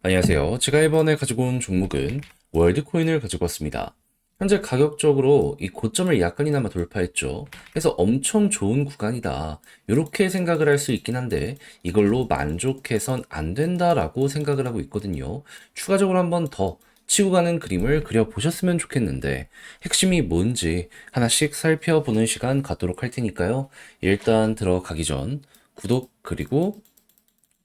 안녕하세요. 제가 이번에 가지고 온 종목은 월드코인을 가지고 왔습니다. 현재 가격적으로 이 고점을 약간이나마 돌파했죠. 그래서 엄청 좋은 구간이다. 이렇게 생각을 할 수 있긴 한데 이걸로 만족해선 안 된다라고 생각을 하고 있거든요. 추가적으로 한번 더 치고 가는 그림을 그려보셨으면 좋겠는데 핵심이 뭔지 하나씩 살펴보는 시간 갖도록 할 테니까요. 일단 들어가기 전 구독 그리고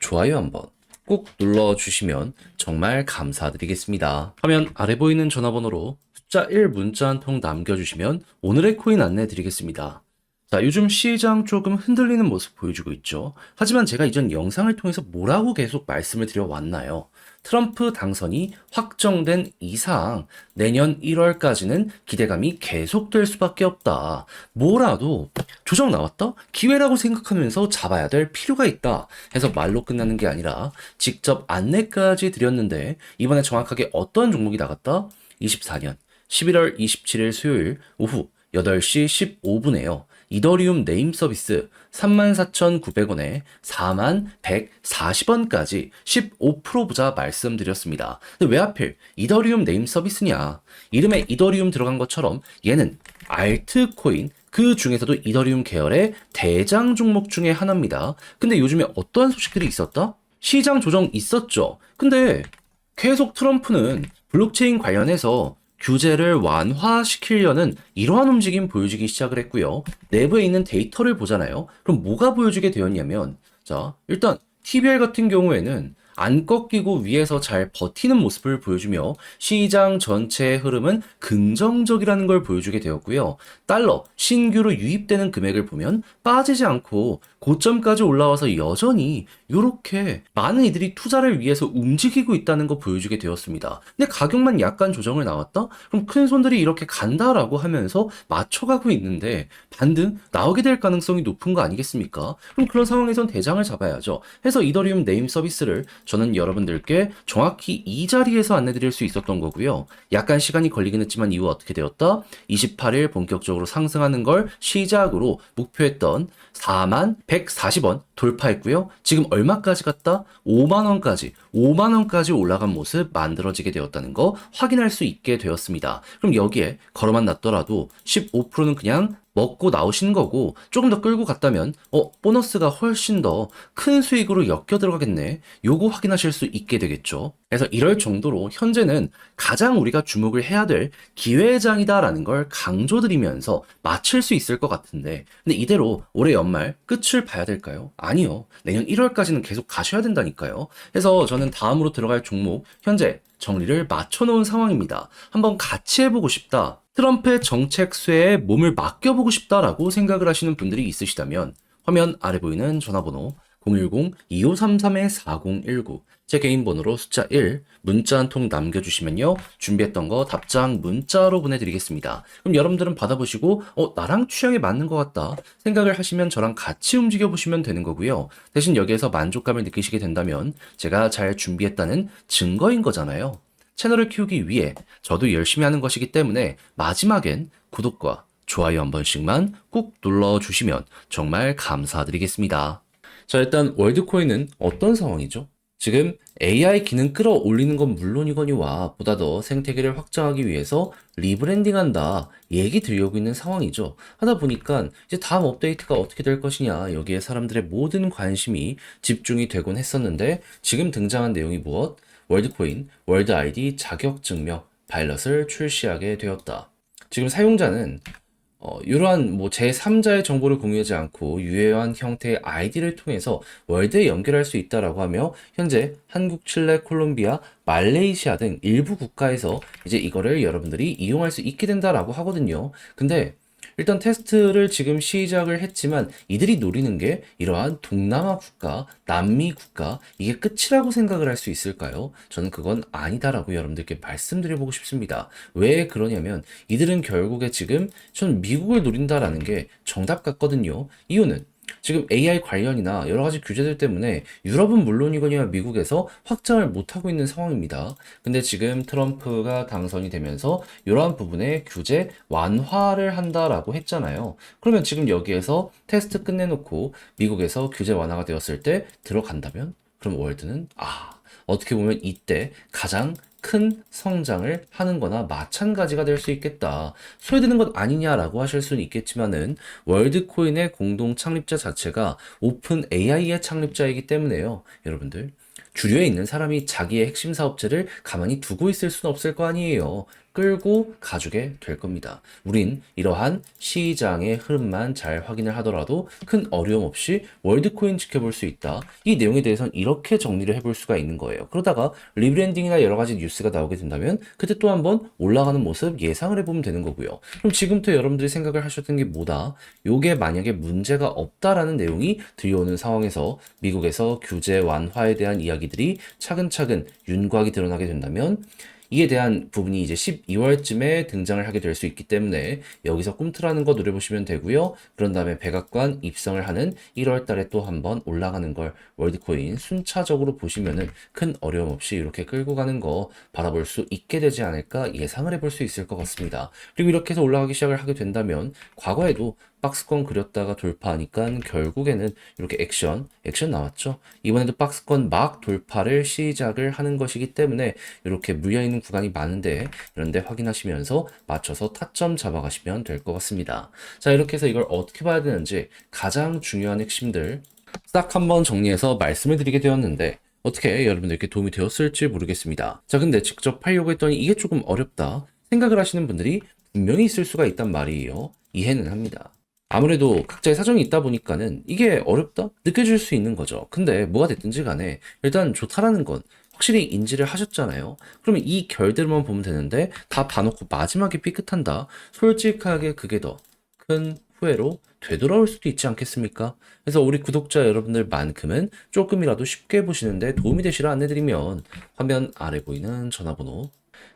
좋아요 한번 꼭 눌러주시면 정말 감사드리겠습니다. 화면 아래 보이는 전화번호로 숫자 1 문자 한 통 남겨주시면 오늘의 코인 안내 드리겠습니다. 자, 요즘 시장 조금 흔들리는 모습 보여주고 있죠. 하지만 제가 이전 영상을 통해서 뭐라고 계속 말씀을 드려왔나요? 트럼프 당선이 확정된 이상 내년 1월까지는 기대감이 계속될 수밖에 없다. 뭐라도 조정 나왔다? 기회라고 생각하면서 잡아야 될 필요가 있다. 해서 말로 끝나는 게 아니라 직접 안내까지 드렸는데 이번에 정확하게 어떤 종목이 나갔다? 24년 11월 27일 수요일 오후 8시 15분에요. 이더리움 네임 서비스 34,900원에 41,140원까지 15% 부자 말씀드렸습니다. 근데 왜 하필 이더리움 네임 서비스냐? 이름에 이더리움 들어간 것처럼 얘는 알트코인 그 중에서도 이더리움 계열의 대장 종목 중에 하나입니다. 근데 요즘에 어떠한 소식들이 있었다? 시장 조정 있었죠. 근데 계속 트럼프는 블록체인 관련해서 규제를 완화시키려는 이러한 움직임 보여주기 시작을 했고요. 내부에 있는 데이터를 보잖아요. 그럼 뭐가 보여주게 되었냐면, 자, 일단 TBR 같은 경우에는 안 꺾이고 위에서 잘 버티는 모습을 보여주며 시장 전체의 흐름은 긍정적이라는 걸 보여주게 되었고요. 달러 신규로 유입되는 금액을 보면 빠지지 않고 고점까지 올라와서 여전히 이렇게 많은 이들이 투자를 위해서 움직이고 있다는 거 보여주게 되었습니다. 근데 가격만 약간 조정을 나왔다? 그럼 큰 손들이 이렇게 간다라고 하면서 맞춰가고 있는데 반등 나오게 될 가능성이 높은 거 아니겠습니까? 그럼 그런 상황에선 대장을 잡아야죠. 해서 이더리움 네임 서비스를 저는 여러분들께 정확히 이 자리에서 안내드릴 수 있었던 거고요. 약간 시간이 걸리긴 했지만 이후 어떻게 되었다? 28일 본격적으로 상승하는 걸 시작으로 목표했던 41,140원 돌파했고요. 지금 얼마까지 갔다? 5만원까지 올라간 모습 만들어지게 되었다는 거 확인할 수 있게 되었습니다. 그럼 여기에 걸어만 놨더라도 15%는 그냥 먹고 나오신 거고 조금 더 끌고 갔다면 보너스가 훨씬 더 큰 수익으로 엮여 들어가겠네. 요거 확인하실 수 있게 되겠죠. 그래서 이럴 정도로 현재는 가장 우리가 주목을 해야 될 기회장이다라는 걸 강조드리면서 맞출 수 있을 것 같은데 근데 이대로 올해 연말 끝을 봐야 될까요? 아니요. 내년 1월까지는 계속 가셔야 된다니까요. 그래서 저는 다음으로 들어갈 종목 현재 정리를 맞춰놓은 상황입니다. 한번 같이 해보고 싶다. 트럼프의 정책 수혜에 몸을 맡겨보고 싶다라고 생각을 하시는 분들이 있으시다면 화면 아래 보이는 전화번호 010-2533-4019 제 개인 번호로 숫자 1 문자 한 통 남겨주시면요 준비했던 거 답장 문자로 보내드리겠습니다. 그럼 여러분들은 받아보시고 나랑 취향에 맞는 것 같다 생각을 하시면 저랑 같이 움직여 보시면 되는 거고요. 대신 여기에서 만족감을 느끼시게 된다면 제가 잘 준비했다는 증거인 거잖아요. 채널을 키우기 위해 저도 열심히 하는 것이기 때문에 마지막엔 구독과 좋아요 한 번씩만 꾹 눌러주시면 정말 감사드리겠습니다. 자, 일단 월드코인은 어떤 상황이죠? 지금 AI 기능 끌어올리는 건 물론이거니와 보다 더 생태계를 확장하기 위해서 리브랜딩한다 얘기 드리려고 있는 상황이죠. 하다 보니까 이제 다음 업데이트가 어떻게 될 것이냐 여기에 사람들의 모든 관심이 집중이 되곤 했었는데 지금 등장한 내용이 무엇? 월드코인, 월드 아이디 자격증명 파일럿을 출시하게 되었다. 지금 사용자는 이러한 뭐 제3자의 정보를 공유하지 않고 유효한 형태의 아이디를 통해서 월드에 연결할 수 있다라고 하며 현재 한국, 칠레, 콜롬비아, 말레이시아 등 일부 국가에서 이제 이거를 여러분들이 이용할 수 있게 된다라고 하거든요. 근데 일단 테스트를 지금 시작을 했지만 이들이 노리는 게 이러한 동남아 국가, 남미 국가 이게 끝이라고 생각을 할 수 있을까요? 저는 그건 아니다라고 여러분들께 말씀드려보고 싶습니다. 왜 그러냐면 이들은 결국에 지금 전 미국을 노린다라는 게 정답 같거든요. 이유는 지금 AI 관련이나 여러 가지 규제들 때문에 유럽은 물론이거니와 미국에서 확장을 못하고 있는 상황입니다. 근데 지금 트럼프가 당선이 되면서 이러한 부분에 규제 완화를 한다라고 했잖아요. 그러면 지금 여기에서 테스트 끝내놓고 미국에서 규제 완화가 되었을 때 들어간다면 그럼 월드는 어떻게 보면 이때 가장 큰 성장을 하는 거나 마찬가지가 될 수 있겠다. 소외되는 것 아니냐라고 하실 수는 있겠지만은 월드코인의 공동 창립자 자체가 오픈 AI의 창립자이기 때문에요. 여러분들. 주류에 있는 사람이 자기의 핵심 사업체를 가만히 두고 있을 수는 없을 거 아니에요. 끌고 가주게 될 겁니다. 우린 이러한 시장의 흐름만 잘 확인을 하더라도 큰 어려움 없이 월드코인 지켜볼 수 있다. 이 내용에 대해서는 이렇게 정리를 해볼 수가 있는 거예요. 그러다가 리브랜딩이나 여러 가지 뉴스가 나오게 된다면 그때 또 한번 올라가는 모습 예상을 해보면 되는 거고요. 그럼 지금부터 여러분들이 생각을 하셨던 게 뭐다? 요게 만약에 문제가 없다라는 내용이 들려오는 상황에서 미국에서 규제 완화에 대한 이야기들이 차근차근 윤곽이 드러나게 된다면 이에 대한 부분이 이제 12월쯤에 등장을 하게 될 수 있기 때문에 여기서 꿈틀하는 거 노려보시면 되고요. 그런 다음에 백악관 입성을 하는 1월 달에 또 한번 올라가는 걸 월드코인 순차적으로 보시면은 큰 어려움 없이 이렇게 끌고 가는 거 바라볼 수 있게 되지 않을까 예상을 해볼 수 있을 것 같습니다. 그리고 이렇게 해서 올라가기 시작을 하게 된다면 과거에도 박스권 그렸다가 돌파하니까 결국에는 이렇게 액션 나왔죠. 이번에도 박스권 막 돌파를 시작을 하는 것이기 때문에 이렇게 물려있는 구간이 많은데 이런데 확인하시면서 맞춰서 타점 잡아가시면 될 것 같습니다. 자, 이렇게 해서 이걸 어떻게 봐야 되는지 가장 중요한 핵심들 싹 한번 정리해서 말씀을 드리게 되었는데 어떻게 여러분들께 도움이 되었을지 모르겠습니다. 자, 근데 직접 하려고 했더니 이게 조금 어렵다 생각을 하시는 분들이 분명히 있을 수가 있단 말이에요. 이해는 합니다. 아무래도 각자의 사정이 있다 보니까는 이게 어렵다? 느껴질 수 있는 거죠. 근데 뭐가 됐든지 간에 일단 좋다라는 건 확실히 인지를 하셨잖아요. 그러면 이 결들만 보면 되는데 다 봐놓고 마지막에 삐끗한다. 솔직하게 그게 더 큰 후회로 되돌아올 수도 있지 않겠습니까? 그래서 우리 구독자 여러분들만큼은 조금이라도 쉽게 보시는데 도움이 되시라 안내드리면 화면 아래 보이는 전화번호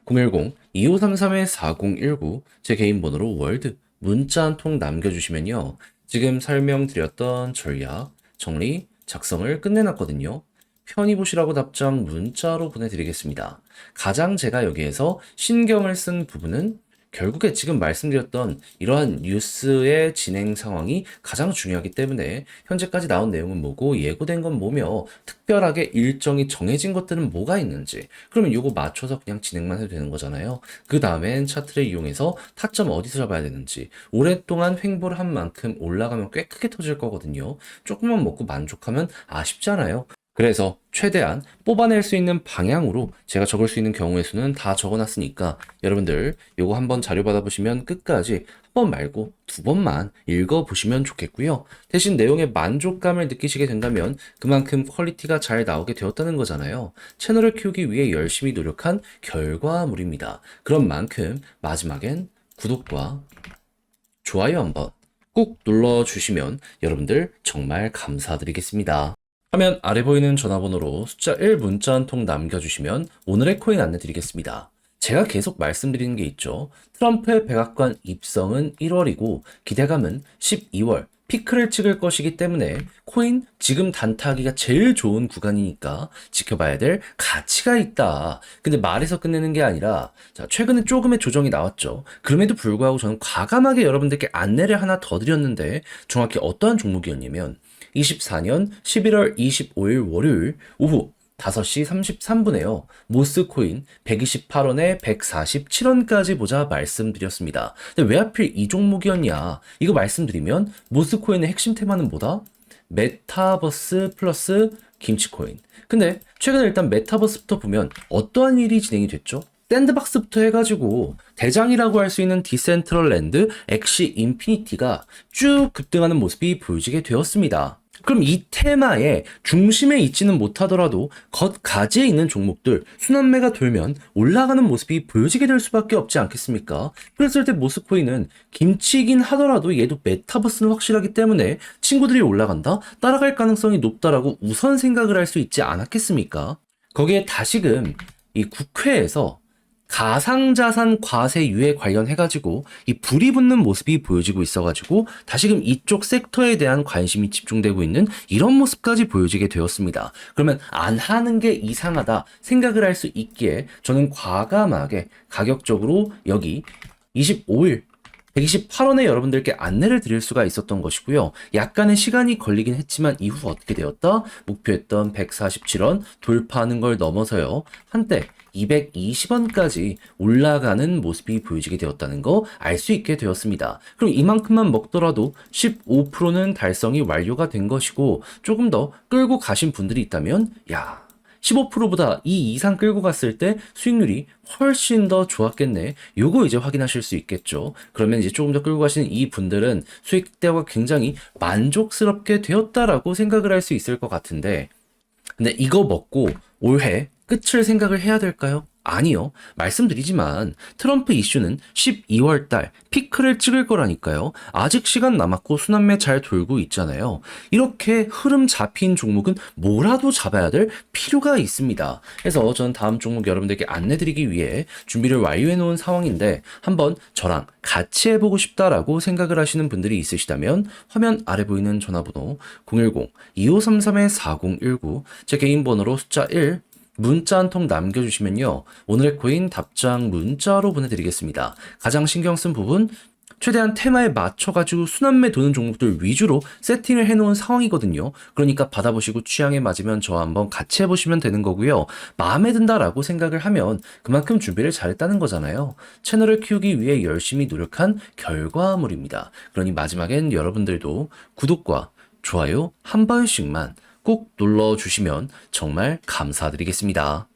010-2533-4019 제 개인 번호로 월드 문자 한 통 남겨주시면요. 지금 설명드렸던 전략, 정리, 작성을 끝내놨거든요. 편히 보시라고 답장 문자로 보내드리겠습니다. 가장 제가 여기에서 신경을 쓴 부분은 결국에 지금 말씀드렸던 이러한 뉴스의 진행 상황이 가장 중요하기 때문에 현재까지 나온 내용은 뭐고 예고된 건 뭐며 특별하게 일정이 정해진 것들은 뭐가 있는지 그러면 요거 맞춰서 그냥 진행만 해도 되는 거잖아요. 그 다음엔 차트를 이용해서 타점 어디서 잡아야 되는지 오랫동안 횡보를 한 만큼 올라가면 꽤 크게 터질 거거든요. 조금만 먹고 만족하면 아쉽잖아요. 그래서 최대한 뽑아낼 수 있는 방향으로 제가 적을 수 있는 경우의 수는 다 적어놨으니까 여러분들 요거 한번 자료 받아보시면 끝까지 한 번 말고 두 번만 읽어보시면 좋겠고요. 대신 내용에 만족감을 느끼시게 된다면 그만큼 퀄리티가 잘 나오게 되었다는 거잖아요. 채널을 키우기 위해 열심히 노력한 결과물입니다. 그런 만큼 마지막엔 구독과 좋아요 한번 꾹 눌러주시면 여러분들 정말 감사드리겠습니다. 화면 아래 보이는 전화번호로 숫자 1 문자 한 통 남겨주시면 오늘의 코인 안내 드리겠습니다. 제가 계속 말씀드리는 게 있죠. 트럼프의 백악관 입성은 1월이고 기대감은 12월 피크를 찍을 것이기 때문에 코인 지금 단타하기가 제일 좋은 구간이니까 지켜봐야 될 가치가 있다. 근데 말에서 끝내는 게 아니라 자, 최근에 조금의 조정이 나왔죠. 그럼에도 불구하고 저는 과감하게 여러분들께 안내를 하나 더 드렸는데 정확히 어떠한 종목이었냐면 24년 11월 25일 월요일 오후 5시 33분에요. 모스코인 128원에 147원까지 보자 말씀드렸습니다. 근데 왜 하필 이 종목이었냐? 이거 말씀드리면 모스코인의 핵심 테마는 뭐다? 메타버스 플러스 김치코인. 근데 최근에 일단 메타버스부터 보면 어떠한 일이 진행이 됐죠? 샌드박스부터 해가지고 대장이라고 할 수 있는 디센트럴랜드 엑시 인피니티가 쭉 급등하는 모습이 보여지게 되었습니다. 그럼 이 테마의 중심에 있지는 못하더라도 겉가지에 있는 종목들 순환매가 돌면 올라가는 모습이 보여지게 될 수밖에 없지 않겠습니까? 그랬을 때 모스코인은 김치이긴 하더라도 얘도 메타버스는 확실하기 때문에 친구들이 올라간다? 따라갈 가능성이 높다라고 우선 생각을 할 수 있지 않았겠습니까? 거기에 다시금 이 국회에서 가상자산 과세 유예 관련해가지고 이 불이 붙는 모습이 보여지고 있어가지고 다시금 이쪽 섹터에 대한 관심이 집중되고 있는 이런 모습까지 보여지게 되었습니다. 그러면 안 하는 게 이상하다 생각을 할 수 있기에 저는 과감하게 가격적으로 여기 25일 128원에 여러분들께 안내를 드릴 수가 있었던 것이고요. 약간의 시간이 걸리긴 했지만 이후 어떻게 되었다? 목표했던 147원 돌파하는 걸 넘어서요. 한때 220원까지 올라가는 모습이 보여지게 되었다는 거 알 수 있게 되었습니다. 그럼 이만큼만 먹더라도 15%는 달성이 완료가 된 것이고 조금 더 끌고 가신 분들이 있다면 15%보다 이 이상 끌고 갔을 때 수익률이 훨씬 더 좋았겠네. 요거 이제 확인하실 수 있겠죠. 그러면 이제 조금 더 끌고 가시는 이 분들은 수익대가 굉장히 만족스럽게 되었다라고 생각을 할 수 있을 것 같은데, 근데 이거 먹고 올해 끝을 생각을 해야 될까요? 아니요. 말씀드리지만 트럼프 이슈는 12월 달 피크를 찍을 거라니까요. 아직 시간 남았고 순환매 잘 돌고 있잖아요. 이렇게 흐름 잡힌 종목은 뭐라도 잡아야 될 필요가 있습니다. 그래서 저는 다음 종목 여러분들께 안내드리기 위해 준비를 완료해 놓은 상황인데 한번 저랑 같이 해보고 싶다라고 생각을 하시는 분들이 있으시다면 화면 아래 보이는 전화번호 010-2533-4019 제 개인 번호로 숫자 1 문자 한 통 남겨주시면요. 오늘의 코인 답장 문자로 보내드리겠습니다. 가장 신경 쓴 부분, 최대한 테마에 맞춰가지고 순환매 도는 종목들 위주로 세팅을 해놓은 상황이거든요. 그러니까 받아보시고 취향에 맞으면 저와 한번 같이 해보시면 되는 거고요. 마음에 든다라고 생각을 하면 그만큼 준비를 잘했다는 거잖아요. 채널을 키우기 위해 열심히 노력한 결과물입니다. 그러니 마지막엔 여러분들도 구독과 좋아요 한 번씩만 꼭 눌러주시면 정말 감사드리겠습니다.